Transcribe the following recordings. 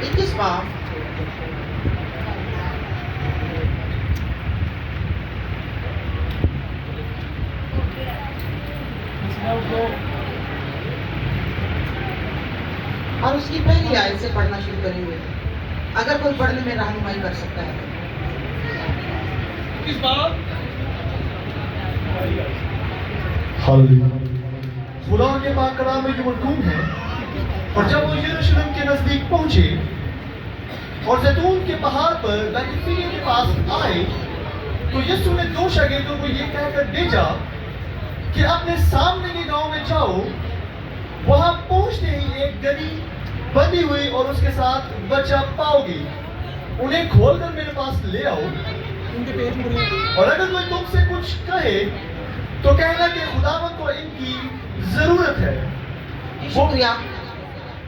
21 बार। और उसकी पहली आयत से पढ़ना शुरू करेंगे, अगर कोई पढ़ने में रहनुमाई कर सकता है। किस बात? खुदा के पाक कलाम में जो मरकूम है, और जब वो यरूशलेम के नजदीक पहुंचे और जैतून के पहाड़ पर बैतफगे के पास आए, तो यीशु ने दो शागिर्दों को ये कहकर भेजा कि अपने सामने के गांव में जाओ। वहां पहुंचते ही एक गधी बंधी हुई और उसके साथ बच्चा पाओगे, उन्हें खोलकर मेरे पास ले आओ। और अगर कोई तुमसे कुछ कहे तो कहना कि खुदावंद को इनकी जरूरत है। शुक्रिया।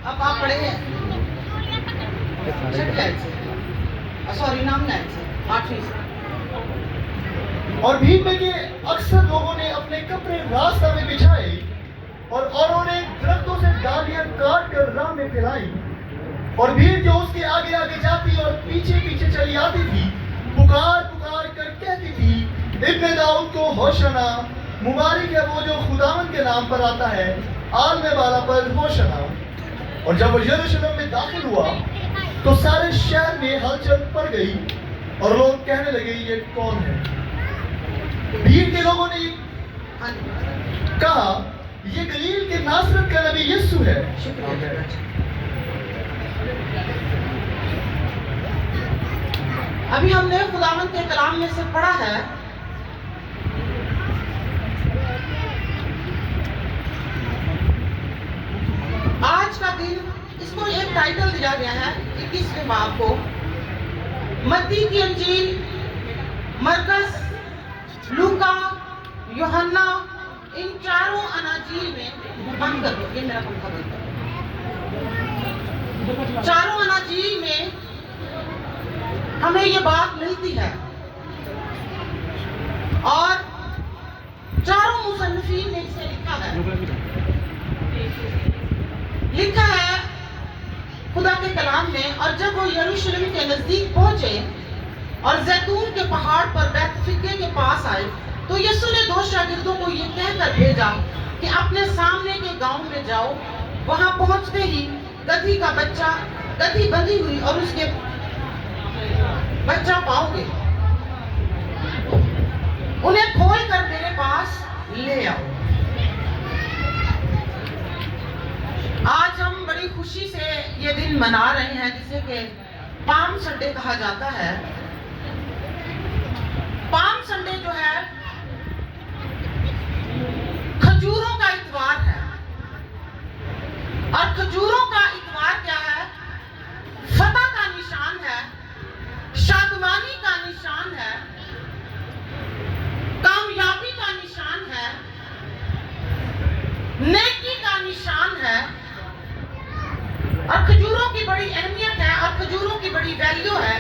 अब आप पढ़े हैं छठी आयत से, सॉरी नाम आयत से, 8वीं से। और भीड़ में के अक्सर लोगों ने अपने कपड़े रास्ता में बिछाए और औरों ने दरख्तों से डालियां काट कर राह में फैलाई। और भीड़ जो उसके आगे आगे जाती और पीछे पीछे चली आती थी, पुकार पुकार कर कहती थी, इब्न दाऊद को होशना, मुबारक है वो जो खुदावंद के नाम पर आता है, आलमे वाला पर होशना। और जब वो यरूशलेम में दाखिल हुआ तो सारे शहर में हलचल पड़ गई और लोग कहने लगे, ये कौन है? भीड़ के लोगों ने कहा, ये गलील के नासरत का नबी यीशु है। अभी हमने खुदावंद के कलाम में से पढ़ा है, आज का दिन, इसको एक टाइटल दिया गया है 21वें बाब को, मत्ती की अंजील, मरकस, लूका, यूहन्ना, इन चारों अनाजील में, बंद कर दो, ये मेरा पंखा बंद कर दो। चारों अनाजील में हमें ये बात मिलती है और चारों मुसन्निफीन ने इसे लिखा है खुदा के कलाम में। और जब वो यरूशलेम के नजदीक पहुंचे और जैतून के पहाड़ पर बैतफगे के पास आए, तो यीशु ने दो शागिर्दों को ये कहकर भेजा कि अपने सामने के गांव में जाओ। वहां पहुंचते ही गधी का बच्चा, गधी बंधी हुई और उसके बच्चा पाओगे, उन्हें खोल कर मेरे पास ले आओ। आज हम बड़ी खुशी से ये दिन मना रहे हैं, जिसे कि पाम संडे कहा जाता है। पाम संडे जो है खजूरों का इतवार है, और खजूरों का इतवार क्या है? फतह का निशान है, शादमानी का निशान है, कामयाबी का निशान है, नेकी का निशान है। और खजूरों की बड़ी अहमियत है और खजूरों की बड़ी वैल्यू है।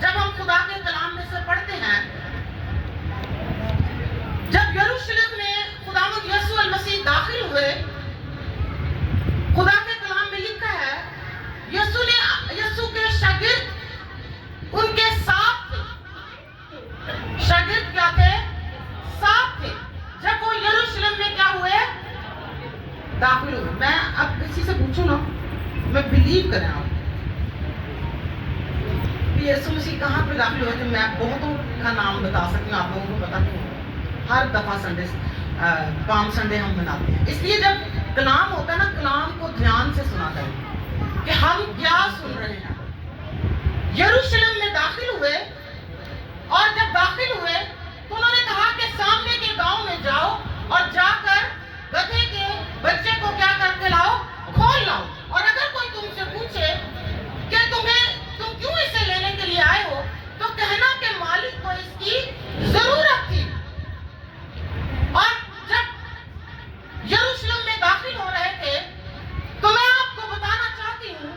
जब हम खुदा के कलाम में से पढ़ते हैं, जब यरूशलेम में खुदावंद यीशु अल मसीह दाखिल हुए, खुदा के कलाम में लिखा है, यीशु के शागिर्द उनके साथ थे। शागिर्द क्या थे? साथ थे। जब वो यरूशलेम में क्या हुए? दाखिल हुए। मैं अब किसी से पूछूं ना, मैं बिलीव करें आप कि यीशु मसीह कहाँ पे दाखिल हुए, तो मैं बहुतों का नाम बता सकती हूँ, आप लोगों को पता नहीं होगा। हर दफा संडे, पाम संडे हम मनाते हैं। इसलिए जब कलाम होता है ना, कलाम को ध्यान से सुना करें कि हम क्या सुन रहे हैं। यरूशलेम में दाखिल हुए, और जब दाखिल हुए तो उन्होंने कहा कि सामने के गांव में जाओ और जाकर गधे के बच्चे को क्या करके लाओ? खोल लाओ। और अगर कोई तुमसे पूछे कि तुम क्यों इसे लेने के लिए आए हो, तो कहना कि मालिक को इसकी जरूरत थी। और जब यरूशलेम में दाखिल हो रहे थे, तो मैं आपको बताना चाहती हूँ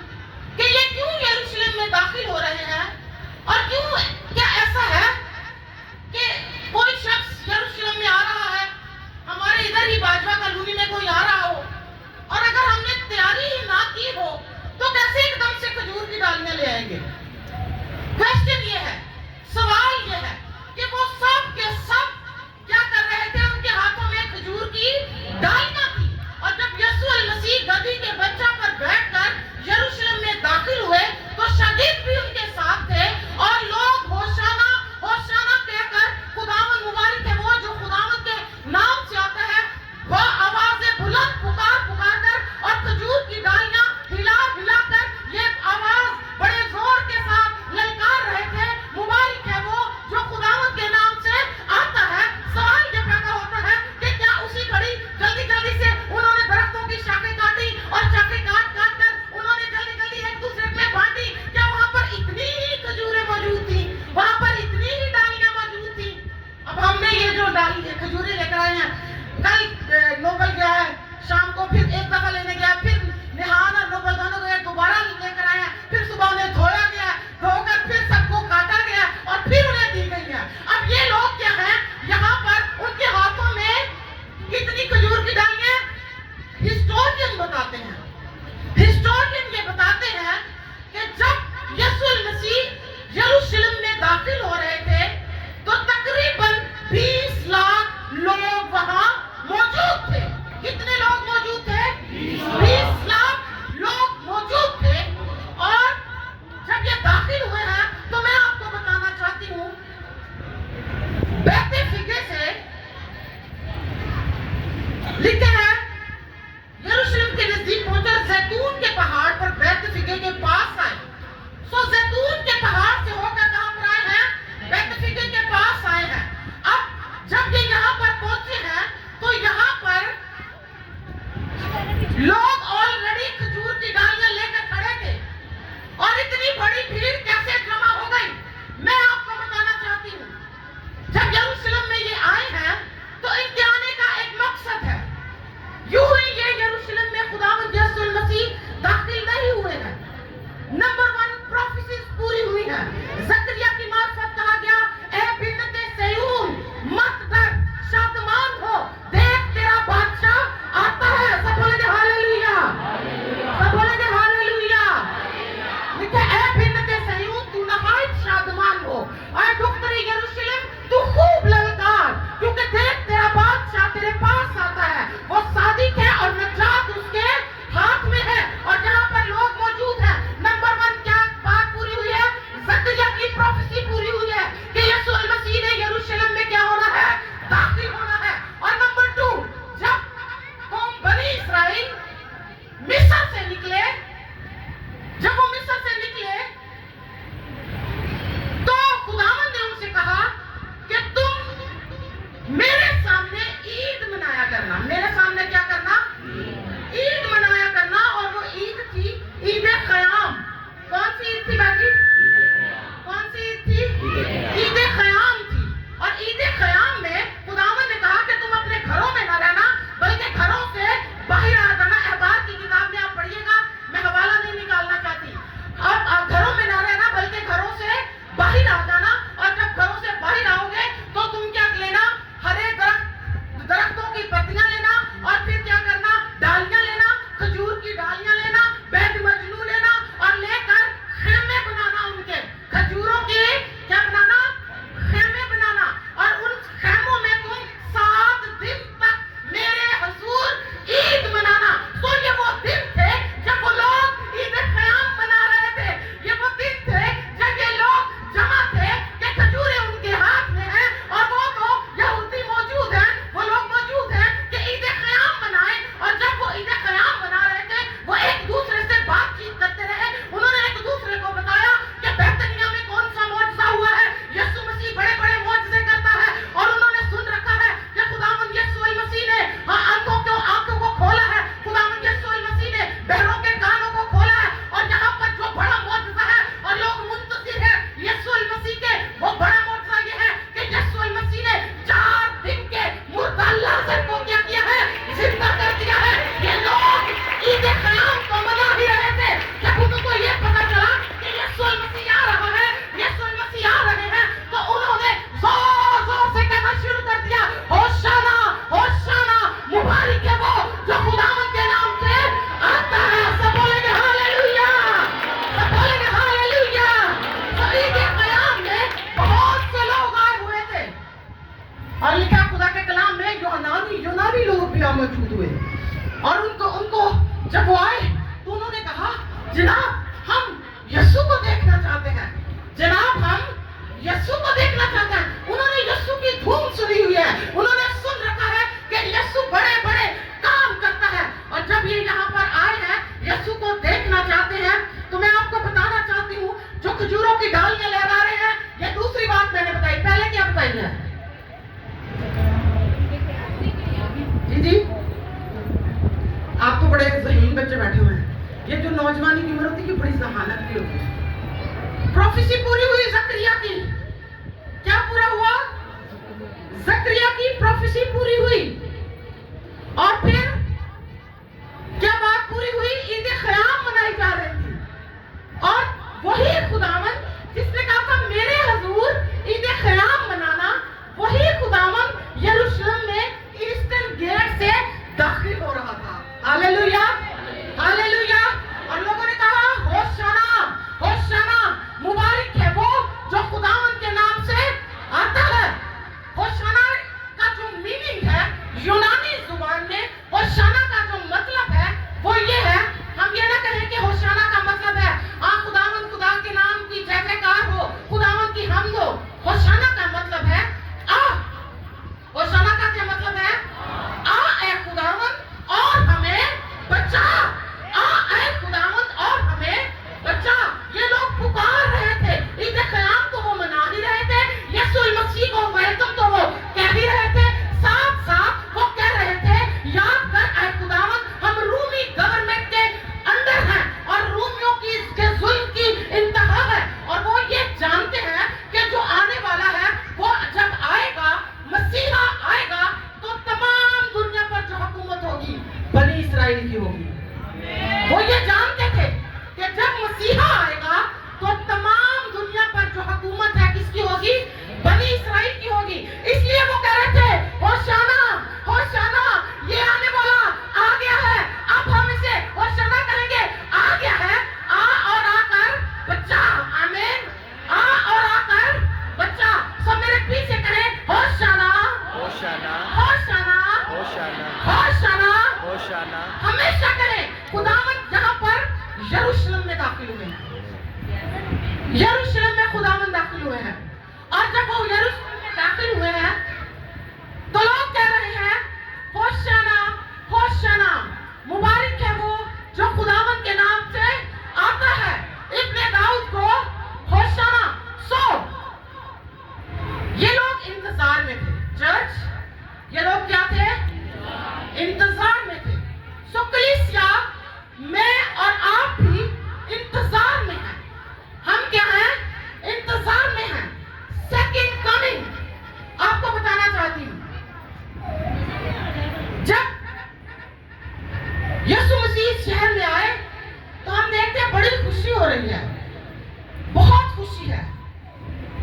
जनाब हम यीशु को देखना चाहते हैं, जनाब हम यीशु को देखना चाहते हैं। उन्होंने यीशु की धूम सुनी हुई है, उन्होंने सुन रखा है कि यीशु बड़े बड़े काम करता है, और जब ये यहाँ पर आए हैं यीशु को देखना चाहते हैं, तो मैं आपको बताना चाहती हूँ जो खजूरों की डालियां लहरा रहे हैं, ये दूसरी बात मैंने बताई, पहले क्या बताई है? जी आप तो बड़े ज़हीन बच्चे बैठे हुए हैं। ये जो नौजवानी की उम्र होती है बड़ी जहानत की होती है। प्रोफेसी पूरी हुई जकरिया की, क्या पूरा हुआ? जकरिया की प्रोफेसी पूरी हुई, और फिर क्या बात पूरी हुई? ईद ख़याम मनाई जा रही थी, और वही खुदावन जिसने कहा था मेरे हजूर ईद ख़याम मनाना, वही खुदावन यरूशलेम में ईस्टर्न गेट से दाखिल हो रहा था। Hallelujah, hallelujah. और लोगों ने कहा होशाना, होशाना, मुबारक है वो जो खुदावन के नाम से आता है। होशाना का जो मीनिंग है यूनानी जुबान में, होशाना का जो मतलब है वो ये है, हम ये ना कहें कि होशाना का मतलब है खुदावन, खुदा के नाम की जय जयकार हो, खुदावन की हमद हो। होशाना का मतलब है होशाना का क्या मतलब है? ए खुदावन और हमें बचा, ए खुदावन और हमें बचा। ये लोग पुकार रहे थे, ईद क़याम तो वो मना ही रहे थे, यीशु मसीह को वेलकम तो वो कह ही रहे थे, साथ साथ वो कह रहे थे याद कर ए खुदावन हम रूमी गवर्नमेंट के अंडर हैं, और रूमियों की के जुल्म की इंतहा है, और वो ये जानते हैं कि जो आने वाला है वो जब आएगा, मसीहा आएगा, तो तमाम दुनिया पर जो हुकूमत होगी बनी इस्राइल की होगी। वो ये जानते थे कि जब मसीहा आएगा तो तमाम दुनिया पर जो हुकूमत है किसकी होगी? बनी इस्राइल की होगी। इसलिए वो कह रहे थे होशाना, होशाना, ये आने वाला आ गया है, अब हम इसे होशाना कहेंगे, आ गया है, आ और आकर बच्चा। आमीन, आ और आकर बच्चा। सब मेरे पीछे करें होशाना, होशाना, होशाना, होशाना, होशाना, होशाना। हमेशा करें। खुदावंद यहाँ पर यरूशलेम में दाखिल हुए हैं, यरूशलेम में खुदावंद दाखिल हुए हैं, और जब वो यरूशलेम में दाखिल हुए हैं तो लोग कह रहे हैं होशाना, होशाना, मुबारक है वो जो खुदावंद के नाम से आता है, इब्ने दाऊद को होशाना। ये लोग इंतजार में थे चर्च, ये लोग क्या थे? इंतजार में थे। कलीसिया मैं और आप भी इंतजार में हैं। हम क्या हैं? इंतजार में हैं सेकंड कमिंग। आपको बताना चाहती हूँ, जब यीशु मसीह इस शहर में आए तो हम देखते हैं बड़ी खुशी हो रही है, बहुत खुशी है।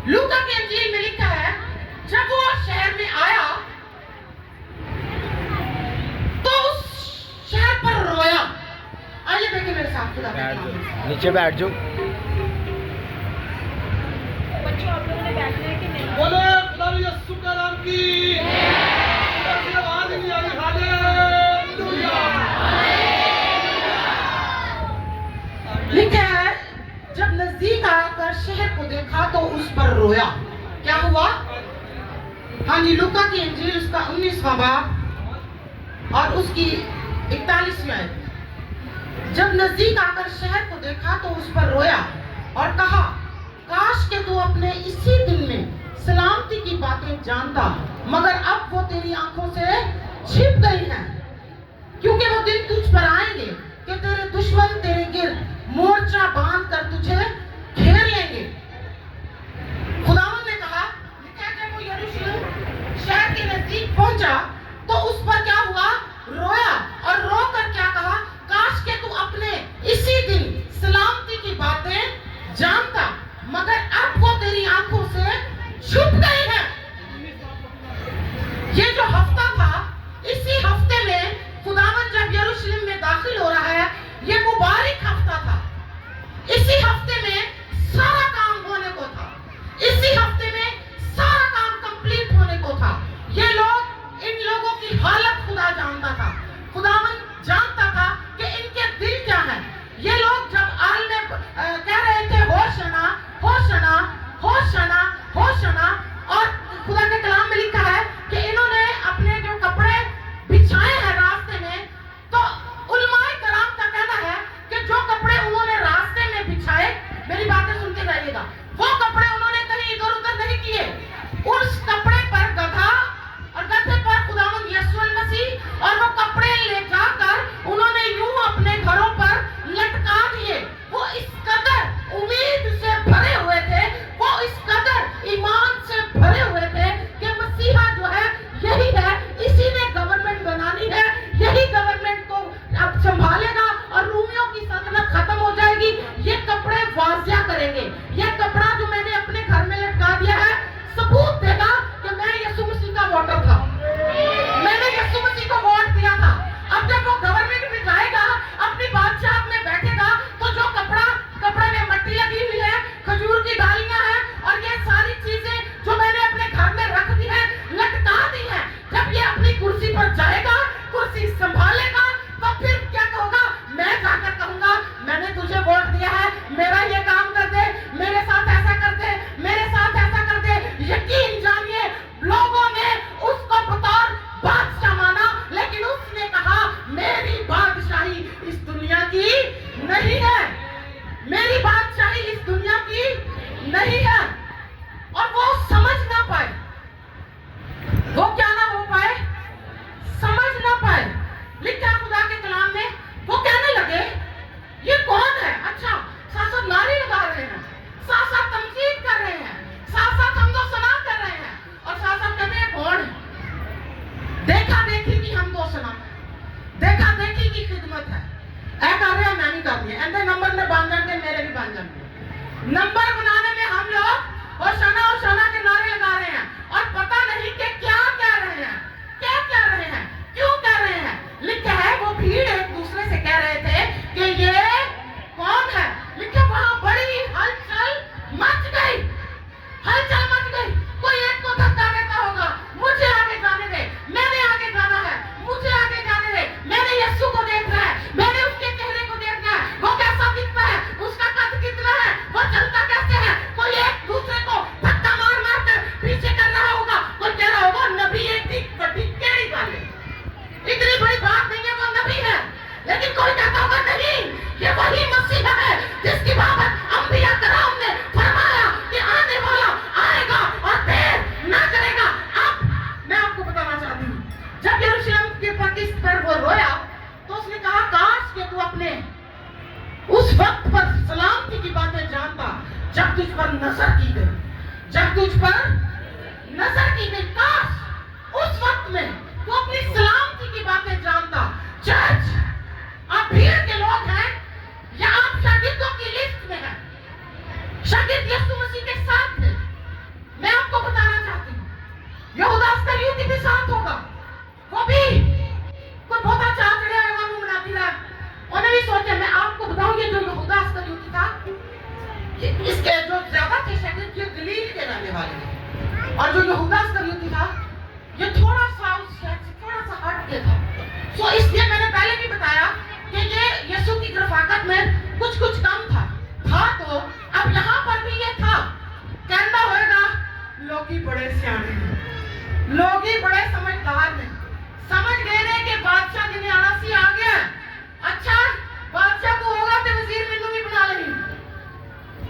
लूका की इंजील में लिखा है जब वो शहर में आया तो उस शहर पर रोया। आइए देखिए मेरे साथ, खुदा का नाम है। नीचे बैठ जाओ। बच्चों आप लोगों ने बैठना है कि नहीं? बोले खुदा यीशु का नाम की आवाज नहीं आ रही। हालेलुया। लिखा है जब नजदीक आकर शहर को देखा तो उस पर रोया। क्या हुआ? हाँ जी, लूका की इंजील उसका 19वां बाब और उसकी 41वीं आयत। जब नजदीक आकर शहर को देखा तो उस पर रोया और कहा काश के तू अपने इसी दिन में सलामती की बातें जानता, मगर अब वो तेरी आंखों से छिप गई हैं, क्योंकि वो दिन तुझ पर आएंगे कि तेरे दुश्मन तेरे गिर्द मोर्चा बांध कर तुझे घेर लेंगे। खुदावंद ने कहा, जब वो यरूशलेम शहर के नजदीक पहुंचा तो उस पर क्या हुआ? रोया, और रो कर क्या कहा? काश के तू अपने इसी दिन सलामती की बातें जानता, मगर अब वो तेरी आंखों से छुप गई है। ये जो हफ्ता था, इसी हफ्ते में खुदावंद जब यरूशलेम में दाखिल हो रहा है, ये मुबारक हफ्ता था। इसी हफ्ते में सारा काम होने को था, इसी हफ्ते में सारा काम कंप्लीट होने को था। ये लोग, इन लोगों की हालत खुदा जानता था। खुदा देंगे। यह कपड़ा जो मैंने अपने घर में लटका दिया है सबूत देगा कि मैं यीशु मसीह का वोटर था, मैंने यीशु मसीह को वोट दिया था। अब जब वो गवर्नमेंट में जाएगा, अपनी बादशाह में बैठेगा, तो जो कपड़े में मट्टी लगी हुई है, खजूर की डालियां हैं और ये सारी चीजें जो मैंने अपने घर में रख दी है, लटका दी है, जब ये अपनी कुर्सी पर जाएगा, कुर्सी संभालेगा, तो फिर क्या होगा? मैं जाकर कहूंगा मैंने तुझे वोट दिया है, मेरा ये काम कर दे, मेरे साथ ऐसा कर दे, मेरे साथ ऐसा कर दे। यकीन जानिए लोगों ने उसको बतौर बादशाह माना, लेकिन उसने कहा मेरी बादशाही इस दुनिया की नहीं है, मेरी बादशाही इस दुनिया की नहीं है। और वो समझ ना पाए, वो क्या ना हो पाए, समझ ना पाए। लिखा खुदा के कलाम में, वो कहने लगे ये कौन है? अच्छा, साथ नारे लगा रहे हैं, साथ तमजीद कर रहे हैं, साथ हमदो सना कर रहे हैं, और साथ कहते हैं कौन है? देखा देखी की हमदो सना, देखा देखी की खिदमत है, ऐ कर रहे हैं मैं नहीं कर रही, ऐसे नंबर में बांध जाएंगे, मेरे भी बांध जाएंगे। नंबर बनाने में हम लोग और शना के नारे लगा रहे हैं, और पता नहीं कि क्या कह रहे हैं, क्या कह रहे हैं, क्यों कह रहे हैं। लिखा है वो भीड़ एक दूसरे से कह रहे थे कि ये कौन है। लिखा वहां बड़ी हलचल मच गई, हलचल मच गई। कोई एक को धक्का देता होगा, मुझे आगे जाने दे, मैंने आगे जाना है, मुझे आगे जाने दे, मैंने यीशु को देखना है, मैंने उसके चेहरे को देखना है, वो कैसा दिखता है, उसका कद कितना है, वो चलता कैसे है। कोई एक दूसरे को धक्का मार मार कर पीछे कर रहा होगा, कोई कह रहा होगा नबी एक टेढ़ी वाले, इतनी बड़ी बात नहीं है, वो नबी है। लेकिन कोई कहता होगा नहीं, ये वही मसीह है जिसकी बाबत अंबिया कराम ने फरमाया कि आने वाला आएगा और देर ना करेगा। अब मैं आपको बताना चाहती हूँ, जब यरूशलेम के पाकिस पर वो रोया, तो उसने कहा काश कि तू अपने उस वक्त पर सलामती की बातें जानता जब तुझ पर नजर की गई, जब तुझ पर नजर की गई। काश उस वक्त में तू अपनी सलामती की बातें जानता। चर्च, आप भीड़ के लोग हैं या आप शागिर्दों की लिस्ट में हैं? शागिर्द यीशु मसीह के साथ थे। मैं आपको बताना चाहती हूँ, यहूदा इस्करियोती भी साथ होगा, वो भी कोई बहुत अच्छा चढ़िया होगा, मुंह बनाती रहा, उन्हें भी सोचा। मैं आपको बताऊं, ये जो यहूदा इस्करियोती था, इसके जो ज्यादा थे शागिर्द ये गलील के रहने वाले थे, और जो यहूदा इस्करियोती था ये थोड़ा सा उस शहर से थोड़ा सा हट के था। सो इसलिए मैंने पहले भी बताया कि ये यीशु की रफाकत में कुछ कम था। तो अब यहाँ पर भी ये था। कहना होगा लोग ही बड़े सियाने हैं, लोग ही बड़े समझदार हैं, समझ लेने के बादशाह जिन्हें आना सी आ गया। अच्छा बादशाह तो होगा तो वजीर मैनू भी बना लेगी,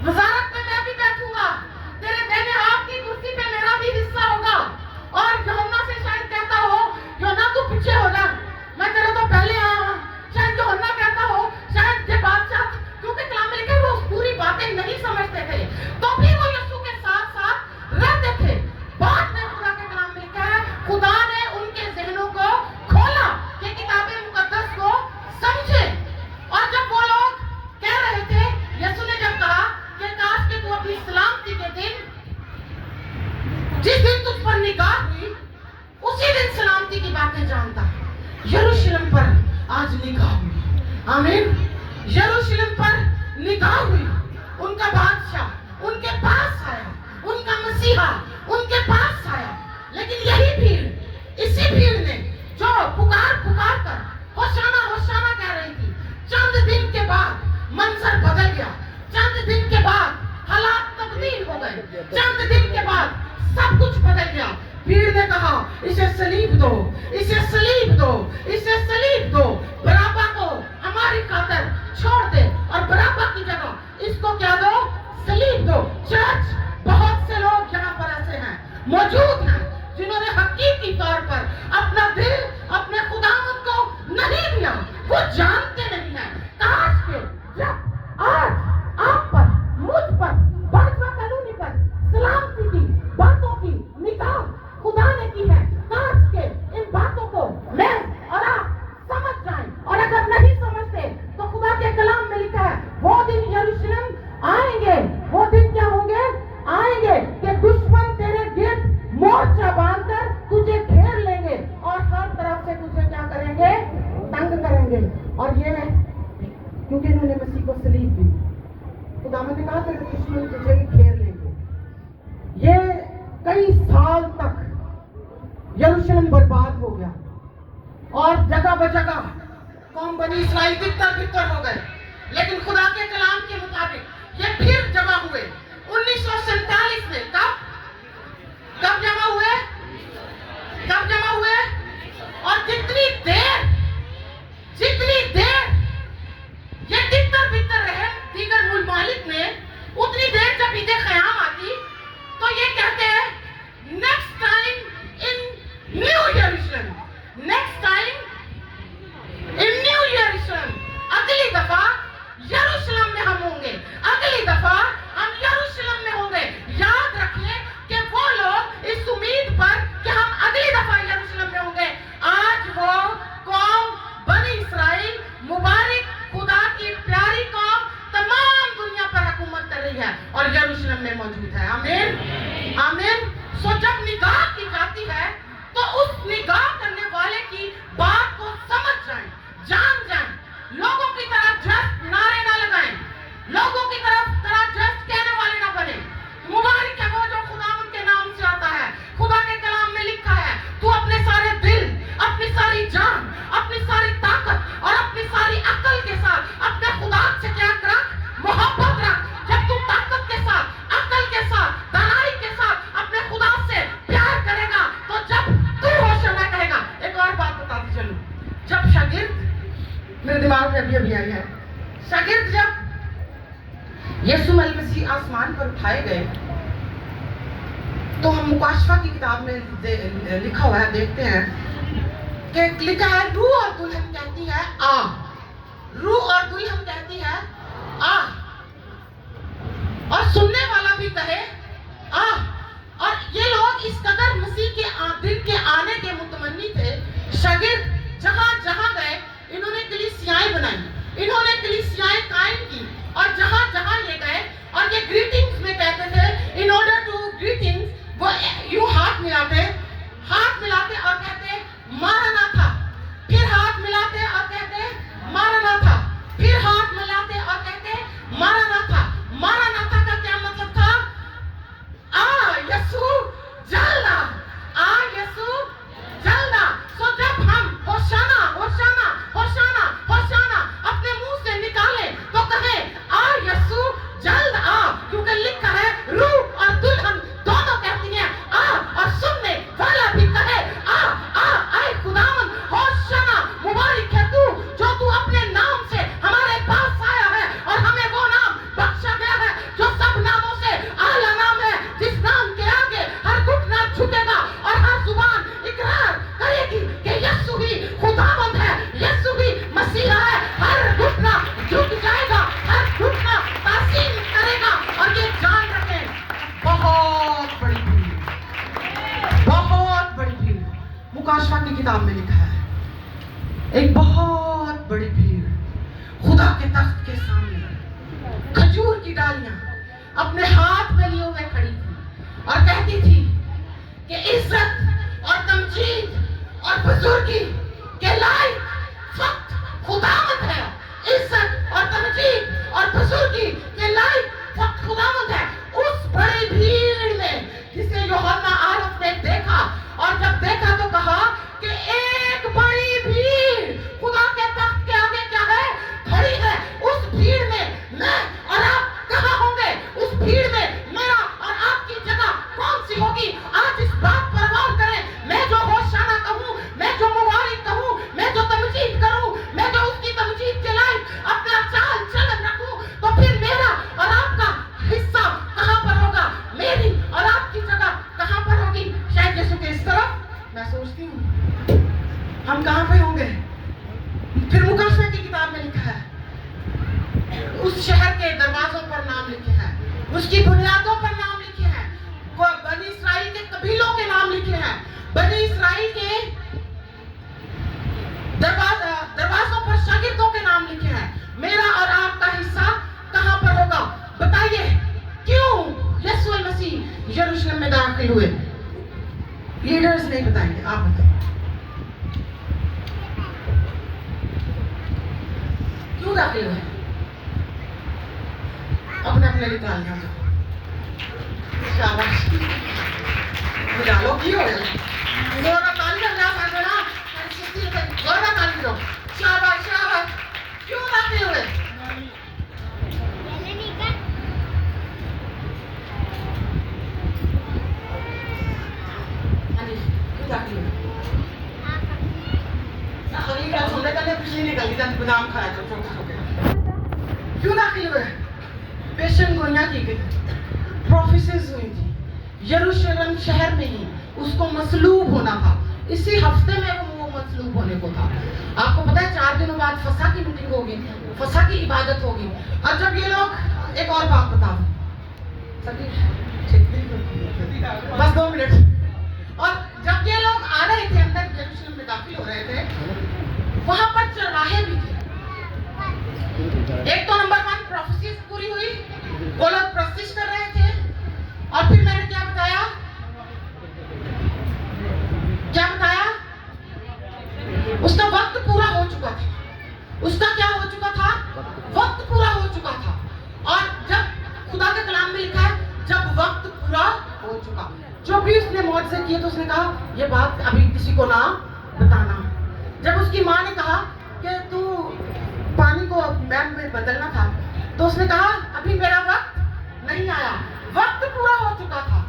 वजारत में मैं भी बैठूंगा, तेरे देने हाथ की कुर्सी पे मेरा भी हिस्सा होगा। और यूहन्ना से शायद कहता हो यूहन्ना तू पीछे हो जा, मैं तेरे तो पहले आया हूं। शायद यूहन्ना कहता हो शायद ये बादशाह, क्योंकि कलाम में लिखा है वो पूरी बातें नहीं समझते थे, तो भी वो यीशु के साथ साथ रहते थे। बाद में खुदा के कलाम में लिखा है खुदा ने उनके ज़हनों को खोला कि किताबे मुकद्दस को समझे। और जब वो लोग कह रहे थे, यीशु ने जब कहा कि काश कि तू अपनी सलामती के दिन, जिस दिन तुझ पर निगाह हुई उसी दिन सलामती की बातें जानता। यरूशलेम पर आज निगाह हुई, आमीन। यरूशलेम पर निगाह हुई, उनका बादशाह उनके पास आया, उनका मसीहा उनके पास आया। लेकिन यही भीड़, इसी भीड़ ने जो पुकार कर होशाना होशाना कह रही थी, चंद दिन के बाद मंजर बदल गया, चंद दिन के बाद हालात तब्दील हो गए, चंद दिन के बाद सब कुछ बदल गया। भीड़ ने कहा इसे सलीब दो, इसे सलीब दो, इसे सलीब दो, बराबा को हमारी खातिर छोड़ दे और बराबा की जगह इसको क्या दो, सलीब दो। चर्च, बहुत से लोग यहाँ पर ऐसे हैं, मौजूद हैं, जिन्होंने हकीकी तौर पर अपना दिल अपने खुदावंद को नहीं दिया, वो जानते नहीं हैं। काश के जब आज आप पर, मुझ पर, बादशाह कानूनी पर सलामती की बातों की निगाह खुदा ने की है, काश के इन बातों को मैं और आप समझ जाएं। और अगर नहीं समझते तो खुदा के कलाम में लिखा है वो दिन यरूशलेम आएंगे, वो को सलीब दी, खुदावंद ने कहा तेरे दुश्मन तुझे घेर लेंगे। ये कई साल तक यरूशलेम बर्बाद हो गया और जगह बजगह कौम बनी इसराइल तितर बितर हो गए, लेकिन खुदा के कलाम के मुताबिक ये फिर जमा हुए 1947 में। कब जमा हुए? कब जमा हुए? और जितनी देर ये तितर बितर रहे दीगर मुल्क में, उतनी देर जब ईद क़याम आती तो ये कहते हैं नेक्स्ट टाइम इन न्यू यरूशलेम, नेक्स्ट टाइम इन न्यू यरूशलेम, अगली दफा यरूशलेम में हम होंगे, अगली दफा हम यरूशलेम में होंगे। याद रखिए कि वो लोग इस उम्मीद पर कि हम अगली दफा यरूशलेम में होंगे, आज वो कौम बनी इसराइल मुबारक खुदा की प्यारी कौम तमाम दुनिया पर हुकूमत कर रही है और यरूशलेम में मौजूद है। आमीन आमीन। सो जब निगाह की जाती है तो उस निगाह करने वाले की बात को समझ जाएं, जान जाएं, लोगों की तरह जस्ट नारे ना लगाएं, लोगों की तरह जस्ट कहने वाले ना बने। मुबारक है वो जो खुदा के नाम से आता है। खुदा के कलाम में लिखा है तू अपने सारे दिल, अपनी सारी जान, अपनी सारी ताकत और अपनी सारी अकल के साथ अपने खुदा से क्या रख? मोहब्बत रख। जब तू ताकत के साथ, अकल के साथ, दानाई के साथ अपने खुदा से प्यार करेगा तो जब तू होशाना कहेगा। एक और बात बताती चलूं, जब शागिर्द, मेरे दिमाग में अभी आई है, शागिर्द जब यीशु मसीह आसमान पर उठाए गए तो हम मुकाशफा की किताब में लिखा हुआ है, देखते हैं कि लिखा है रूह और दुल्हन कहती है आ, रूह और दुल्हन कहती है आ, और सुनने वाला भी कहे आ। और ये लोग इस कदर मसीह के दिन के आने के मुतमन्नी थे। शागिर्द जहां जहां गए इन्होंने कलीसियाएं बनाई, इन्होंने कलीसियाएं कायम की और जहां जहां ये गए और ये ग्रीटिंग्स में कहते थे, इन ऑर्डर टू ग्रीटिंग्स वो यूं हाथ मिलाते और कहते मारनाथा, फिर हाथ मिलाते और कहते मारनाथा, फिर हाथ मिलाते और कहते मारनाथा। मारनाथा का क्या मतलब था? आ यीशु जल्द आ, यीशु जल्द आ। सो जब हम होशाना होशाना होशाना होशाना अपने मुंह से निकाले तो कहे आ यीशु जल्द आ, क्योंकि लिखा है रूह और दुल्हन दोनों कहती हैं आ, और सुनने वाला भी कहे आ आ। आए खुदावन होशाना, मुबारक है तू जो तू अपने नाम से हमारे पास आया है और हमें वो नाम बख्शा गया है जो सब नामों से आला नाम है, जिस नाम के आगे हर घुटना झुकेगा और हर जुबान इकरार करेगी कि यीशु ही खुदावंद है, यीशु ही मसीहा है। हर घुटना झुक जाएगा, हर घुटना तासीम करेगा। और ये जान रखें, बहुत बड़ी भीड़, बहुत बड़ी भीड़, मुकाशफा की किताब में लिखा है, एक बहुत बड़ी भीड़ खुदा के तख्त के सामने खजूर की डालियां अपने हाथ में लिए हुए खड़ी थी और कहती थी कि इज्जत और तमजीद और बुजुर्गी के लायक फक्त खुदावंद है, इज्जत और तमजीद और बुजुर्गी के लायक फक्त खुदावंद है। उस बड़ी भीड़ में जिसे यूहन्ना आरफ ने देखा और जब देखा तो कहा कि एक बड़ी भीड़ खुदा के तख्त के आगे क्या है? खड़ी है। उस भीड़ में मैं और आप कहाँ होंगे? उस भीड़ में मेरा और आपकी जगह कौन सी होगी? आज इस बात पर गौर करें। मैं जो होशाना कहूँ, मैं जो मुबारक कहूँ, मैं जो तमजीद करूँ, मैं जो उसकी तमजीद के लायक अपना चाल चलन रखूँ, तो फिर मेरा और आपका हिस्सा कहाँ पर होगा? मेरी और आपकी जगह कहाँ पर होगी? शायद यीशु के इस तरफ। मैं सोचती हूँ हम कहाँ पे होंगे? फिर मुकाशफा की किताब में लिखा है उस शहर के दरवाजों पर नाम लिखे हैं, उसकी बुनियादों पर नाम लिखे हैं, बनी इसराइल के कबीलों के नाम लिखे हैं, बनी इसराइल के दरवाजों पर शागिर्दों के नाम लिखे हैं। मेरा और आपका हिस्सा कहाँ पर होगा? बताइए क्यों यीशु मसीह यरूशलेम में दाखिल हुए? लीडर्स नहीं बताएंगे, आप बताइए क्यों दाखिल हुए? अपने लिए तालियां दो शाबाश बजा लो की हो जोरा ताली बजा सकते ना जोरा ताली दो शाबाश शाबाश क्यों गाते हुए हाँ जी क्यों गाती हो अगली बार सुनने का नहीं पिछली निकल गई जब बादाम खाया तो चौक हो गया क्यों दाखिल हुए पेशन गोइयां की गई प्रोफेसीज हुई थी यरूशलेम शहर में ही उसको मसलूब होना था इसी हफ्ते में वो मसलूब होने को था आपको पता है 4 दिनों बाद फसा की मीटिंग होगी फसा की इबादत होगी और जब ये लोग एक और बात बताओ बस 2 मिनट और जब ये लोग आ रहे थे अंदर यरूशलेम में दाखिल हो रहे थे वहां पर चरवाहे भी थे एक तो नंबर 1 प्रोफेसीज पूरी हुई वो लोग प्रोफेस कर रहे थे और फिर मैंने क्या बताया उसका वक्त पूरा हो चुका था उसका क्या हो चुका था वक्त पूरा हो चुका था और जब खुदा के कलाम में लिखा है जब वक्त पूरा हो चुका जो भी उसने मौत से किए तो उसने कहा ये बात अभी किसी को ना बताना जब उसकी माँ ने कहा कि तू पानी को मैम में बदलना था तो उसने कहा अभी मेरा वक्त नहीं आया वक्त पूरा हो चुका था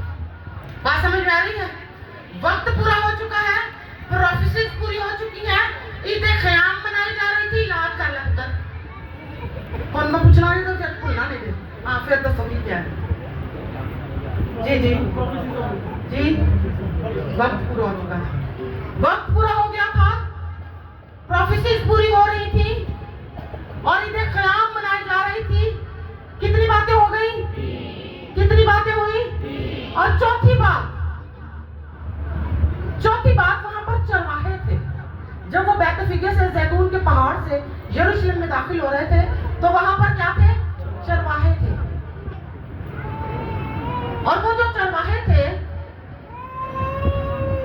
बात समझ में आ रही है वक्त पूरा हो चुका है प्रोफेसीज पूरी हो चुकी है ईद ख़याम मनाई जा रही थी याद कर ले पुत्र और मैं पूछना नहीं तो फिर भूलना नहीं दे हाँ फिर तो सभी क्या है जी जी जी वक्त पूरा हो चुका था वक्त पूरा हो गया था प्रोफेसीज पूरी हो रही थी और ईद ख़याम मनाई जा रही थी कितनी बातें हो गई कितनी बातें हुई और चौथी बात वहां पर चरवाहे थे जब वो बैतफगे से जैतून के पहाड़ से यरूशलेम में दाखिल हो रहे थे तो वहां पर क्या थे चरवाहे थे और वो जो चरवाहे थे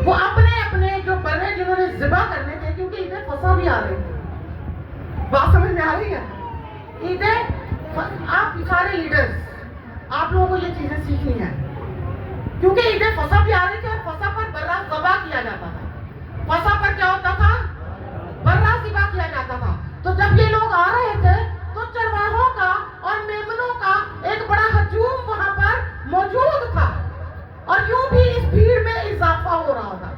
वो अपने अपने जो बर्रे जिन्होंने ज़िबा करने थे क्योंकि ईदे फसा भी आ रही थी बात समझ में आ रही है ईदे आप सारे लीडर्स आप लोगों को ये चीजें सीखनी है क्योंकि ईदे फसा भी आ रही थी और फसा पर बर्रा ज़बा किया जाता था फसा पर क्या होता था बर्रा ज़बा किया जाता था तो जब ये लोग आ रहे थे तो चरवाहों का और मेमनों का एक बड़ा हजूम वहां पर मौजूद था और यूं भी इस भीड़ में इजाफा हो रहा था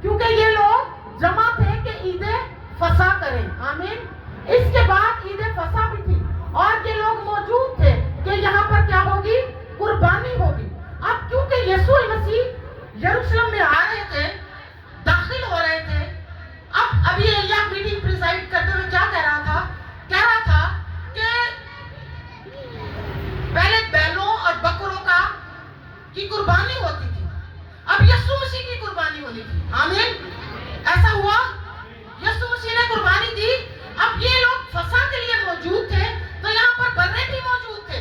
क्योंकि ये लोग जमा थे कि ईदे फसा करें आमीन इसके बाद ईदे फसा भी थी और ये लोग मौजूद थे कि यहाँ पर क्या होगी कुर्बानी होगी अब क्योंकि यीशु मसीह यरूशलेम में आ रहे थे दाखिल हो रहे थे अब अभी एलिया मीटिंग प्रिसाइड करते हुए क्या कह रहा था कि पहले बैलों और बकरों की कुर्बानी होती थी अब यीशु मसीह की कुर्बानी होनी थी आमीन ऐसा हुआ यीशु मसीह ने कुर्बानी दी अब ये लोग फसा के लिए मौजूद थे तो यहाँ पर बर्रे भी मौजूद थे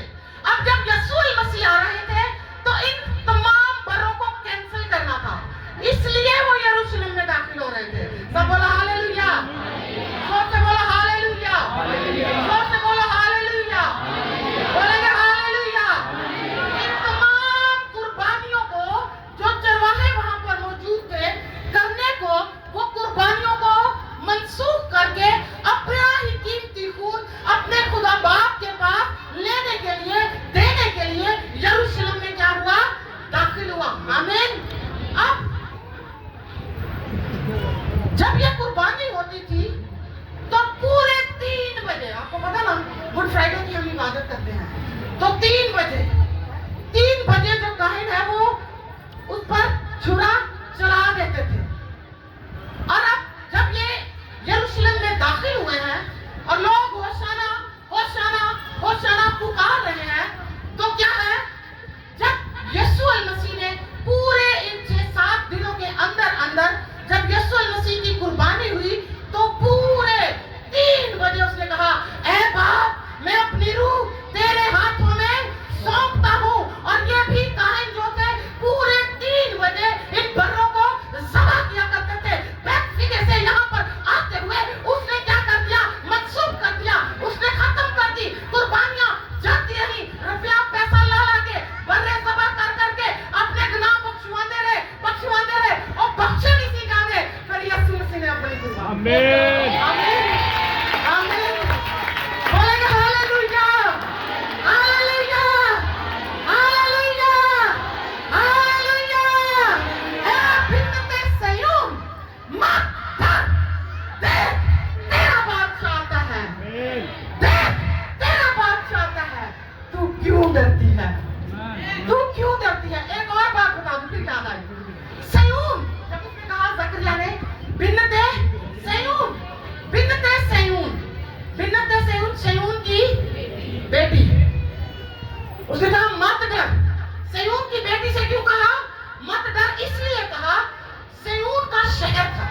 अब जब यीशु मसीह आ रहे थे तो इन तमाम बर्रों को कैंसिल करना था इसलिए वो यरूशलेम में दाखिल हो रहे थे सब बोला हालेलुया जोर से बोला हालेलुया जोर से बोला हालेलुया बोलेंगे हालेलुया इन तमाम कुर्बानियों को जो चरवाहे वहां पर मौजूद थे करने को वो कुर्बानियों को मंसूख करके अपना ही कीमती खून अपने खुदा बाप के पास लेने के लिए देने के लिए यरूशलेम में क्या हुआ दाखिल हुआ आमीन अब जब ये कुर्बानी होती थी तो पूरे 3 बजे आपको पता ना गुड फ्राइडे की हम इबादत करते हैं तो 3 बजे जो काहिन है वो उस पर छुरा चला देते थे और अब जब ये यरूशलेम में दाखिल हुए हैं और लोग होशाना होशाना होशाना पुकार रहे हैं तो क्या है जब यीशु मसीह ने पूरे इन 6-7 दिनों के अंदर जब यीशु मसीह की कुर्बानी हुई तो पूरे 3 बजे उसने कहा ऐ बाप मैं अपनी रूह तेरे हाथों में सौंपता हूँ और ये भी काहिन जो थे पूरे 3 बजे इन बर्रों को ज़बह किया करते थे बैतफगे से यहाँ पर आते हुए उसने क्या कर दिया मंसूख कर दिया उसने खत्म कर दी कुर्बानियां जाती है? तू क्यों डरती है? एक और बात बता दूं, फिर याद आई। सयून, जब उसने कहा जकरिया ने, बिन्नते सयून, बिन्नते सयून, बिन्नते सयून, सयून की बेटी। उसने कहा मत डर। सयून की बेटी से क्यों कहा मत डर? इसलिए कहा, सयून का शहर था।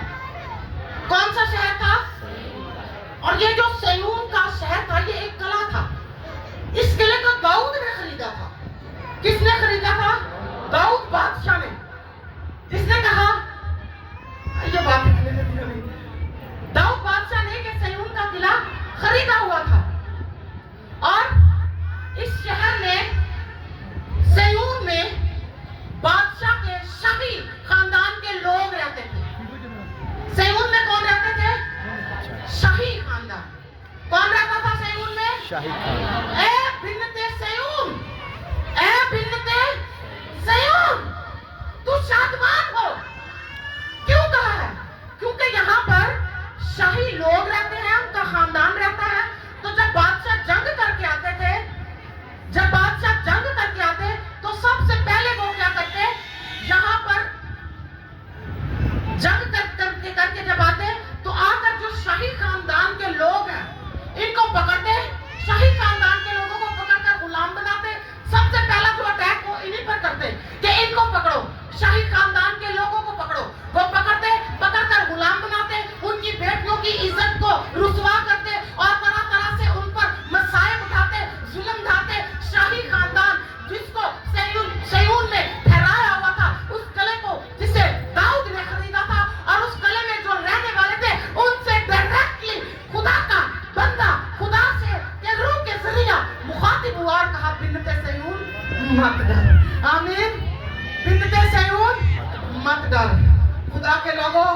कौन सा शहर था? और ये जो सयून का शहर था, ये एक किला था। इस किले को दाऊद ने खरीदा था। किसने खरीदा था? दाऊद बादशाह ने। जिसने कहा, ये बात दाऊद बादशाह ने कि सयून का किला खरीदा हुआ था। और इस शहर में, सयून में बादशाह के शाही खानदान के लोग रहते थे। सयून में कौन रहते थे? शाही खानदान। कौन रहता था सयून में? शाही खान। ए बिन्नते सयून, ए बिन्नते सयून, तू शादमान हो। क्यों कहा है? क्योंकि यहाँ पर शाही लोग रहते हैं, उनका खानदान रहता है। तो जब बादशाह जंग करके आते थे, जब बादशाह जंग करके आते, तो सबसे पहले वो क्या करते, यहाँ पर जंग करके जब आते, तो आकर जो शाही खानदान के लोग हैं, इनको पकड़ते, शाही खानदान के लोगों को पकड़कर गुलाम बनाते। सबसे पहला जो अटैक वो इन्हीं पर करते कि इनको पकड़ो, शाही खानदान के लोगों को पकड़ो। वो पकड़ते, पकड़कर गुलाम बनाते, उनकी बेटियों की इज्जत को रुसवा करते और तरह तरह से उन पर मसाइब उठाते, जुल्म ढाते। शाही खानदान जिसको सयून में ठहराया हुआ था, उस किले को जिसे दाऊद ने खरीदा था, और उस किले में जो रहने वाले थे, उनसे डायरेक्टली खुदा का बंदा, खुदा से के रूह के जरिया मुखातिब हुआ और कहा, बिन्नते सयून मत डर। आमीन। बिन्नते सयून मत डर। खुदा के लोगों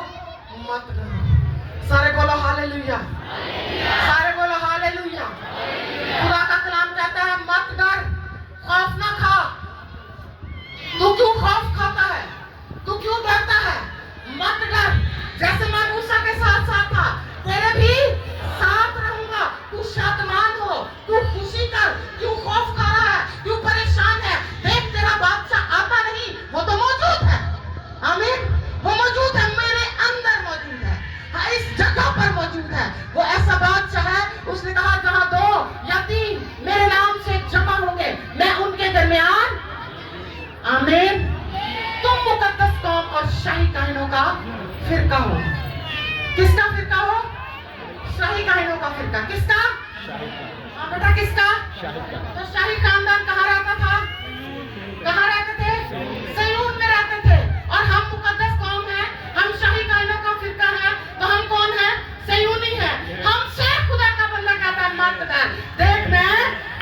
मत डरो। सारे बोलो हालेलुया, सारे बोलो हालेलुया। खुदा का कलाम कहता है मत डर, खौफ ना खा। तू क्यों खौफ खाता है? तू क्यों डरता है? मत डर। जैसे मैं मूसा के साथ साथ था, तेरे भी साथ रहूंगा। तू शादमान हो, तू खुशी कर। क्यों खौफ खा रहा है? क्यों परेशान है? देख, तेरा बादशाह आता नहीं, वो तो मौजूद है। आमीन। वो मौजूद है, मेरे अंदर मौजूद है, हाँ, इस जगह पर मौजूद है। वो ऐसा बादशाह है, उसने कहा जहां 2 या 3 मेरे नाम से जमा होंगे, मैं उनके दरमियान। आमीन। तुम मुकद्दस कौम और शाही काहिनों का फिरका हो। किसका फिरका हो? शाही काहिनों का फिरका। किसका? हाँ बेटा, किसका? तो शाही खानदान कहाँ रहता था? कहाँ रहते थे? सयून में रहते थे। और हम मुकद्दस कौम हैं, हम शाही काहिनों का फिरका है। तो हम कौन है? सयूनी है। हमसे खुदा का बंदा कहता है मत डर। देख, मैं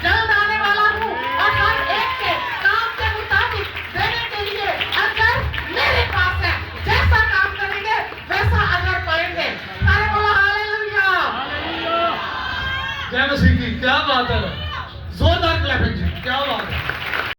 जल्द आने वाला हूँ, और हर एक के काम के मुताबिक देने के लिए अगर मेरे पास है, जैसा काम करेंगे वैसा अगर पाएंगे। सारे बोलो हालेलुया। जय मसीह की। क्या बात है, जोरदार क्लैपिंग जी, क्या बात है।